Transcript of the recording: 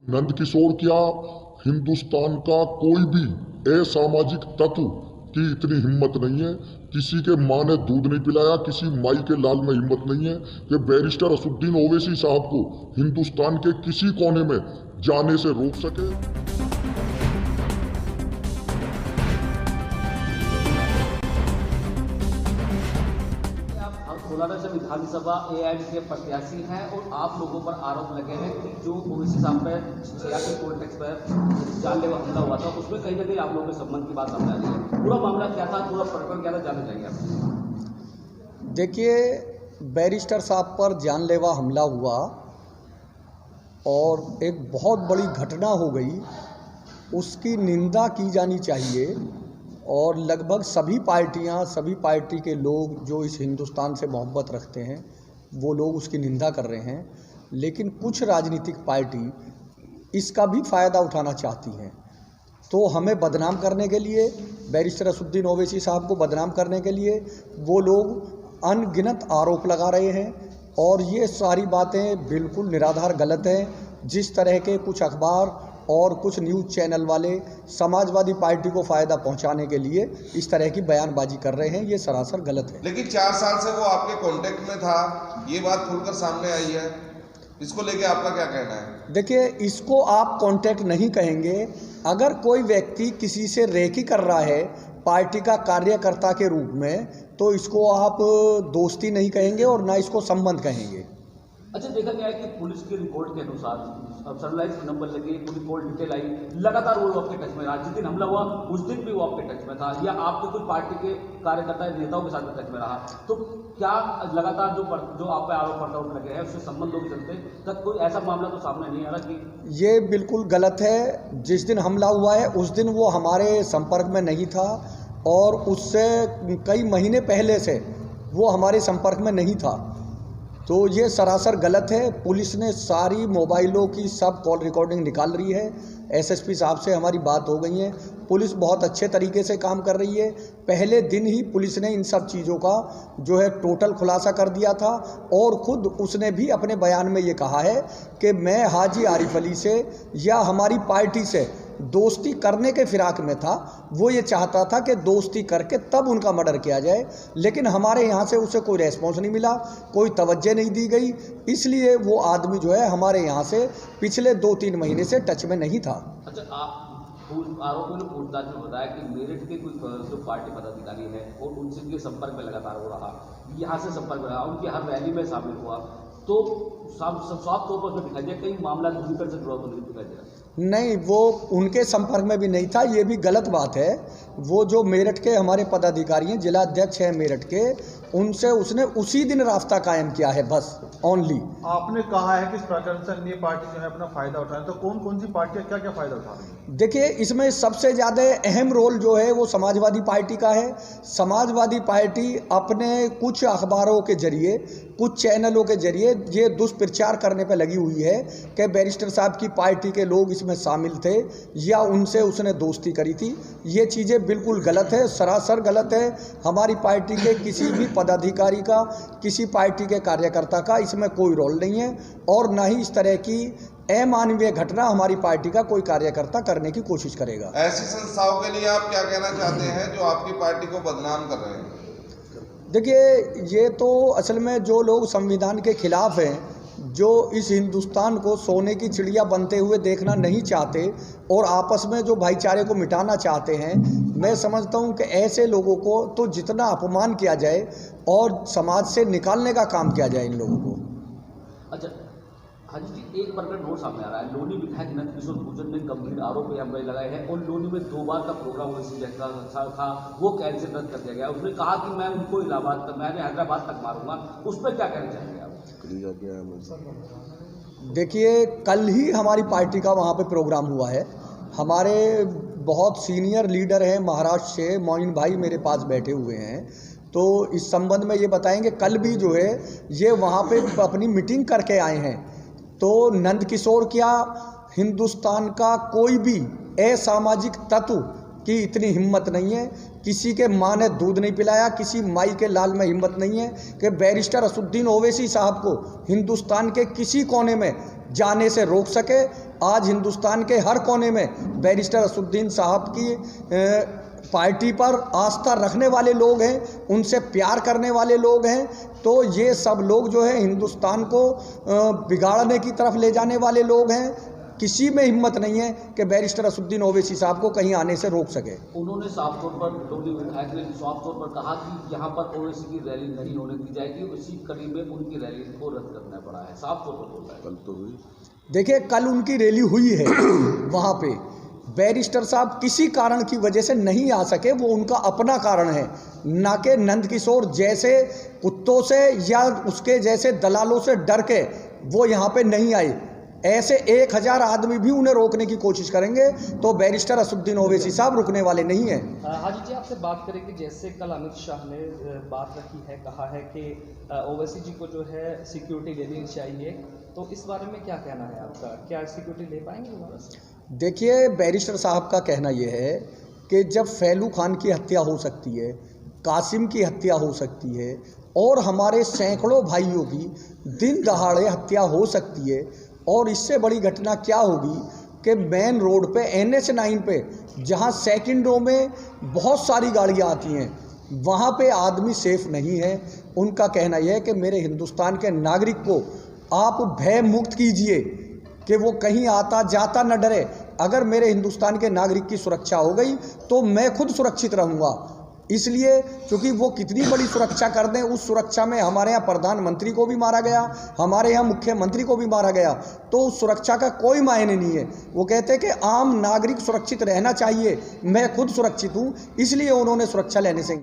नंदकिशोर क्या, हिंदुस्तान का कोई भी असामाजिक तत्व की इतनी हिम्मत नहीं है, किसी के माँ ने दूध नहीं पिलाया, किसी माई के लाल में हिम्मत नहीं है कि बैरिस्टर असुद्दीन ओवैसी साहब को हिंदुस्तान के किसी कोने में जाने से रोक सके। कोलाडा से विधानसभा एआईडी के प्रत्याशी हैं और आप लोगों पर आरोप लगे हैं कि जो ओवैसी साहब पर 86 टोल टैक्स पर जानलेवा हमला हुआ था उसमें कहीं ना कहीं आप लोगों के संबंध की बात सामने आ रही है। पूरा मामला क्या था, पूरा प्रकरण क्या था, जानना चाहिए आप। देखिए, बैरिस्टर साहब पर जानलेवा हमला हुआ और एक बहुत बड़ी घटना हो गई, उसकी निंदा की जानी चाहिए। और लगभग सभी पार्टियां, सभी पार्टी के लोग जो इस हिंदुस्तान से मोहब्बत रखते हैं वो लोग उसकी निंदा कर रहे हैं। लेकिन कुछ राजनीतिक पार्टी इसका भी फ़ायदा उठाना चाहती हैं, तो हमें बदनाम करने के लिए, बैरिस्टर असुद्दीन ओवैसी साहब को बदनाम करने के लिए वो लोग अनगिनत आरोप लगा रहे हैं। और ये सारी बातें बिल्कुल निराधार गलत हैं। जिस तरह के कुछ अखबार और कुछ न्यूज़ चैनल वाले समाजवादी पार्टी को फ़ायदा पहुंचाने के लिए इस तरह की बयानबाजी कर रहे हैं, ये सरासर गलत है। लेकिन 4 साल से वो आपके कांटेक्ट में था, ये बात खुलकर सामने आई है, इसको लेके आपका क्या कहना है? देखिए, इसको आप कांटेक्ट नहीं कहेंगे। अगर कोई व्यक्ति किसी से रेकी कर रहा है पार्टी का कार्यकर्ता के रूप में, तो इसको आप दोस्ती नहीं कहेंगे और ना इसको संबंध कहेंगे। अच्छा, देखा गया है कि पुलिस की रिपोर्ट के अनुसार सरलाइज नंबर लगे, पूरी कॉल डिटेल आई, लगातार वो आपके टच में रहा। जिस दिन हमला हुआ उस दिन भी वो आपके टच में था, या आपके कुछ पार्टी के कार्यकर्ता नेताओं के साथ भी टच में रहा। तो क्या लगातार जो आप पे आरोप प्रत्यारोप लगे हैं उससे संबंध लोग चलते तक कोई ऐसा मामला तो सामने नहीं आ रहा कि? ये बिल्कुल गलत है। जिस दिन हमला हुआ है उस दिन वो हमारे संपर्क में नहीं था और उससे कई महीने पहले से वो हमारे संपर्क में नहीं था। तो ये सरासर गलत है। पुलिस ने सारी मोबाइलों की सब कॉल रिकॉर्डिंग निकाल रही है। एसएसपी साहब से हमारी बात हो गई है। पुलिस बहुत अच्छे तरीके से काम कर रही है। पहले दिन ही पुलिस ने इन सब चीज़ों का जो है टोटल खुलासा कर दिया था और ख़ुद उसने भी अपने बयान में ये कहा है कि मैं हाजी आरिफ अली से या हमारी पार्टी से दोस्ती करने के फिराक में था। वो ये चाहता था कि दोस्ती करके तब उनका मर्डर किया जाए, लेकिन हमारे यहाँ से उसे कोई रेस्पॉन्स नहीं मिला, कोई तवज्जो नहीं दी गई। इसलिए वो आदमी जो है हमारे यहाँ से पिछले 2-3 महीने से टच में नहीं था। अच्छा, आरोपियों ने पूछताछ में बताया कि मेरठ के कुछ जो पार्टी पदाधिकारी है और उनसे के संपर्क में लगातार हो रहा, यहाँ से संपर्क में रहा, उनकी हर रैली में शामिल हुआ। तो साफ तौर पर दिखाई दिया कहीं मामला दूसरी से जुड़ा तो नहीं दिखाई दे रहा। नहीं, वो उनके संपर्क में भी नहीं था, ये भी गलत बात है। वो जो मेरठ के हमारे पदाधिकारी हैं, जिला अध्यक्ष हैं मेरठ के, उनसे उसने उसी दिन रास्ता कायम किया है, बस ओनली। आपने कहा है कि इस प्रकरण से अन्य पार्टी जो है अपना फायदा उठा रही है, तो कौन कौन सी पार्टियां क्या क्या फायदा उठा रही है? देखिए, इसमें सबसे ज़्यादा अहम रोल जो है वो समाजवादी पार्टी का है। समाजवादी पार्टी अपने कुछ अखबारों के जरिए, कुछ चैनलों के जरिए ये दुष्प्रचार करने पर लगी हुई है कि बैरिस्टर साहब की पार्टी के लोग इसमें शामिल थे या उनसे उसने दोस्ती करी थी। ये चीज़ें बिल्कुल गलत है, सरासर गलत है। हमारी पार्टी के किसी भी पदाधिकारी का, किसी पार्टी के कार्यकर्ता का इसमें कोई रोल नहीं है और ना ही इस तरह की अमानवीय घटना हमारी पार्टी का कोई कार्यकर्ता करने की कोशिश करेगा। ऐसी संस्थाओं के लिए आप क्या कहना चाहते हैं जो आपकी पार्टी को बदनाम कर रहे हैं? देखिए, ये तो असल में जो लोग संविधान के खिलाफ हैं, जो इस हिंदुस्तान को सोने की चिड़िया बनते हुए देखना नहीं चाहते और आपस में जो भाईचारे को मिटाना चाहते हैं, मैं समझता हूं कि ऐसे लोगों को तो जितना अपमान किया जाए और समाज से निकालने का काम किया जाए इन लोगों को। अच्छा हाजी जी, एक प्रकरण और सामने आ रहा है। लोनी विधायक नंदकिशोर गुर्जर ने गंभीर आरोप हमले लगाए हैं और लोनी में 2 बार का प्रोग्राम ओवैसी का था वो कैंसिल रद्द कर दिया गया। उसने कहा कि मैं उनको मैंने हैदराबाद तक मारूंगा। उस पर क्या कहना चाहेंगे आप? देखिए, कल ही हमारी पार्टी का वहाँ पे प्रोग्राम हुआ है। हमारे बहुत सीनियर लीडर हैं महाराष्ट्र से, मोइन भाई मेरे पास बैठे हुए हैं, तो इस संबंध में ये बताएंगे। कल भी जो है ये वहाँ पे अपनी मीटिंग करके आए हैं। तो नंदकिशोर क्या, हिंदुस्तान का कोई भी असामाजिक तत्व की इतनी हिम्मत नहीं है, किसी के माँ ने दूध नहीं पिलाया, किसी माई के लाल में हिम्मत नहीं है कि बैरिस्टर असदुद्दीन ओवैसी साहब को हिंदुस्तान के किसी कोने में जाने से रोक सके। आज हिंदुस्तान के हर कोने में बैरिस्टर असदुद्दीन साहब की पार्टी पर आस्था रखने वाले लोग हैं, उनसे प्यार करने वाले लोग हैं। तो ये सब लोग जो है हिंदुस्तान को बिगाड़ने की तरफ ले जाने वाले लोग हैं। किसी में हिम्मत नहीं है कि बैरिस्टर असदुद्दीन ओवैसी साहब को कहीं आने से रोक सके। उन्होंने साफ तौर पर डोली विधायक ने साफ तौर पर कहा कि यहाँ पर ओवैसी की रैली नहीं होने दी जाएगी, उसी कड़ी में उनकी रैली को रद्द करना पड़ा है, साफ तौर पर बोल रहा है। कल तो हुई, देखिए कल उनकी रैली हुई है वहाँ पे बैरिस्टर साहब किसी कारण की वजह से नहीं आ सके, वो उनका अपना कारण है, ना कि नंद किशोर जैसे कुत्तों से या उसके जैसे दलालों से डर के वो यहाँ पे नहीं आए। ऐसे 1000 आदमी भी उन्हें रोकने की कोशिश करेंगे तो बैरिस्टर असदुद्दीन ओवैसी साहब रुकने वाले नहीं हैं। हाजी जी, आपसे बात करें कि जैसे कल अमित शाह ने बात रखी है, कहा है कि ओवैसी जी को जो है सिक्योरिटी लेनी चाहिए, तो इस बारे में क्या कहना है आपका? क्या सिक्योरिटी ले पाएंगे दोबारा से? देखिए बैरिस्टर साहब का कहना यह है कि जब फैलू खान की हत्या हो सकती है, कासिम की हत्या हो सकती है और हमारे सैकड़ों भाइयों की दिन दहाड़े हत्या हो सकती है, और इससे बड़ी घटना क्या होगी कि मेन रोड पे NH9 पे जहां सेकंडों में बहुत सारी गाड़ियां आती हैं, वहां पे आदमी सेफ नहीं है। उनका कहना यह है कि मेरे हिंदुस्तान के नागरिक को आप भय मुक्त कीजिए कि वो कहीं आता जाता न डरे। अगर मेरे हिंदुस्तान के नागरिक की सुरक्षा हो गई तो मैं खुद सुरक्षित रहूँगा। इसलिए क्योंकि वो कितनी बड़ी सुरक्षा कर दें, उस सुरक्षा में हमारे यहाँ प्रधानमंत्री को भी मारा गया, हमारे यहाँ मुख्यमंत्री को भी मारा गया, तो उस सुरक्षा का कोई मायने नहीं है। वो कहते हैं कि आम नागरिक सुरक्षित रहना चाहिए, मैं खुद सुरक्षित हूँ, इसलिए उन्होंने सुरक्षा लेने से